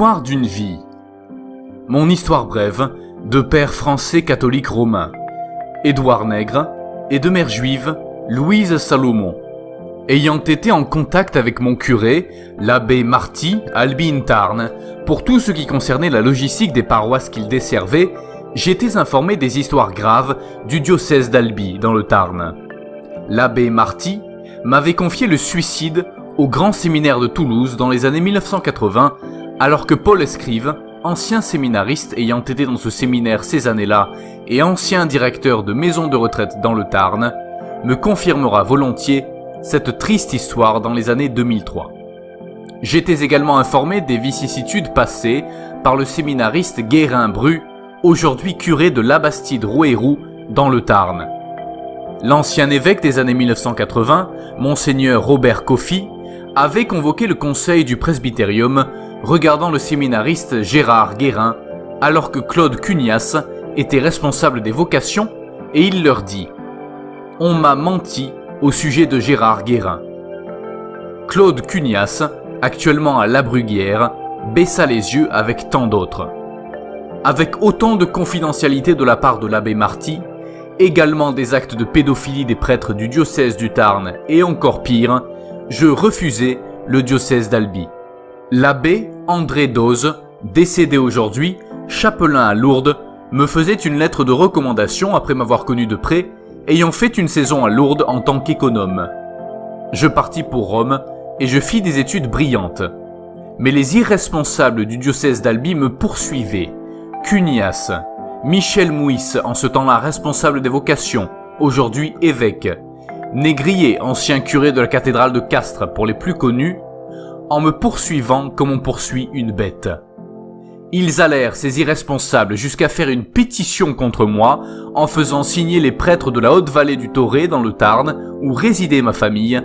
L'histoire d'une vie. Mon histoire brève de père français catholique romain, Édouard Nègre, et de mère juive, Louise Salomon. Ayant été en contact avec mon curé, l'abbé Marty, Albi-in-Tarn, pour tout ce qui concernait la logistique des paroisses qu'il desservait, j'étais informé des histoires graves du diocèse d'Albi dans le Tarn. L'abbé Marty m'avait confié le suicide au grand séminaire de Toulouse dans les années 1980, alors que Paul Escrive, ancien séminariste ayant été dans ce séminaire ces années-là et ancien directeur de maison de retraite dans le Tarn, me confirmera volontiers cette triste histoire dans les années 2003. J'étais également informé des vicissitudes passées par le séminariste Guérin-Bru, aujourd'hui curé de Labastide-Rouerou dans le Tarn. L'ancien évêque des années 1980, Monseigneur Robert Coffy, avait convoqué le conseil du presbytérium regardant le séminariste Gérard Guérin, alors que Claude Cunias était responsable des vocations, et il leur dit « On m'a menti au sujet de Gérard Guérin ». Claude Cunias, actuellement à La Bruguière, baissa les yeux avec tant d'autres. Avec autant de confidentialité de la part de l'abbé Marty, également des actes de pédophilie des prêtres du diocèse du Tarn et encore pire, je refusais le diocèse d'Albi. L'abbé André Doze, décédé aujourd'hui, chapelain à Lourdes, me faisait une lettre de recommandation après m'avoir connu de près, ayant fait une saison à Lourdes en tant qu'économe. Je partis pour Rome et je fis des études brillantes. Mais les irresponsables du diocèse d'Albi me poursuivaient. Cunias, Michel Mouys, en ce temps-là responsable des vocations, aujourd'hui évêque, Négrier, ancien curé de la cathédrale de Castres pour les plus connus, en me poursuivant comme on poursuit une bête. Ils allèrent, ces irresponsables, jusqu'à faire une pétition contre moi en faisant signer les prêtres de la Haute-Vallée du Toré dans le Tarn, où résidait ma famille.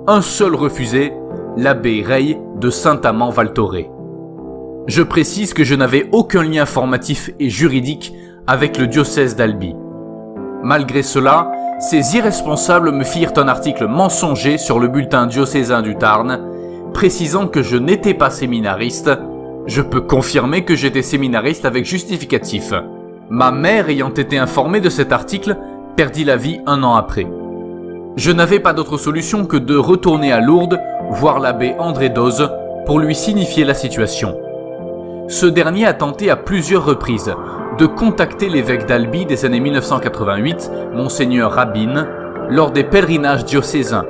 Un seul refusé, l'abbé Rey de Saint-Amand-Val-Thoré. Je précise que je n'avais aucun lien formatif et juridique avec le diocèse d'Albi. Malgré cela, ces irresponsables me firent un article mensonger sur le bulletin diocésain du Tarn, précisant que je n'étais pas séminariste. Je peux confirmer que j'étais séminariste avec justificatif. Ma mère, ayant été informée de cet article, perdit la vie 1 an après. Je n'avais pas d'autre solution que de retourner à Lourdes, voir l'abbé André Doze, pour lui signifier la situation. Ce dernier a tenté à plusieurs reprises de contacter l'évêque d'Albi des années 1988, Monseigneur Rabine, lors des pèlerinages diocésains,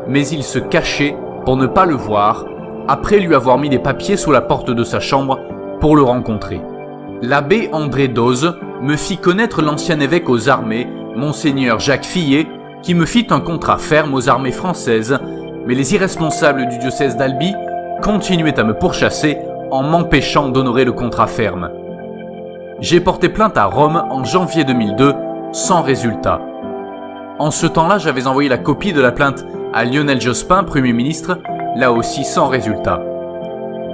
mais il se cachait pour ne pas le voir, après lui avoir mis des papiers sous la porte de sa chambre pour le rencontrer. L'abbé André Doze me fit connaître l'ancien évêque aux armées, Monseigneur Jacques Fillet, qui me fit un contrat ferme aux armées françaises, mais les irresponsables du diocèse d'Albi continuaient à me pourchasser en m'empêchant d'honorer le contrat ferme. J'ai porté plainte à Rome en janvier 2002, sans résultat. En ce temps-là, j'avais envoyé la copie de la plainte à Lionel Jospin, Premier ministre, là aussi sans résultat.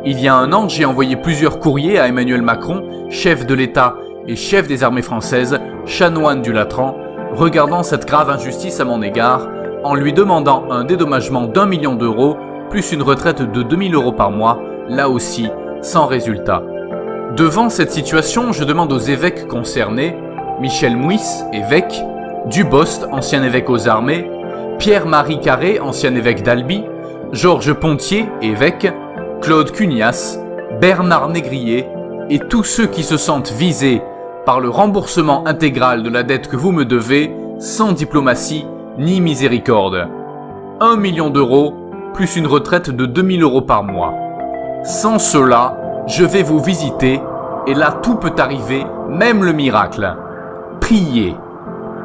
Il y a 1 an, j'ai envoyé plusieurs courriers à Emmanuel Macron, chef de l'État et chef des armées françaises, chanoine du Latran, regardant cette grave injustice à mon égard, en lui demandant un dédommagement d'1 million d'euros, plus une retraite de 2 000 € par mois, là aussi sans résultat. Devant cette situation, je demande aux évêques concernés, Michel Mouys, évêque, Dubost, ancien évêque aux armées, Pierre-Marie Carré, ancien évêque d'Albi, Georges Pontier, évêque, Claude Cunias, Bernard Négrier et tous ceux qui se sentent visés par le remboursement intégral de la dette que vous me devez, sans diplomatie ni miséricorde. 1 million d'euros, plus une retraite de 2 000 € par mois. Sans cela, je vais vous visiter, et là tout peut arriver, même le miracle. Priez.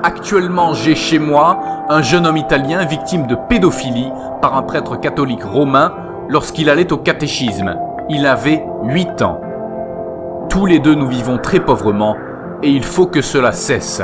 Actuellement, j'ai chez moi un jeune homme italien victime de pédophilie par un prêtre catholique romain lorsqu'il allait au catéchisme. Il avait 8 ans. Tous les deux nous vivons très pauvrement et il faut que cela cesse.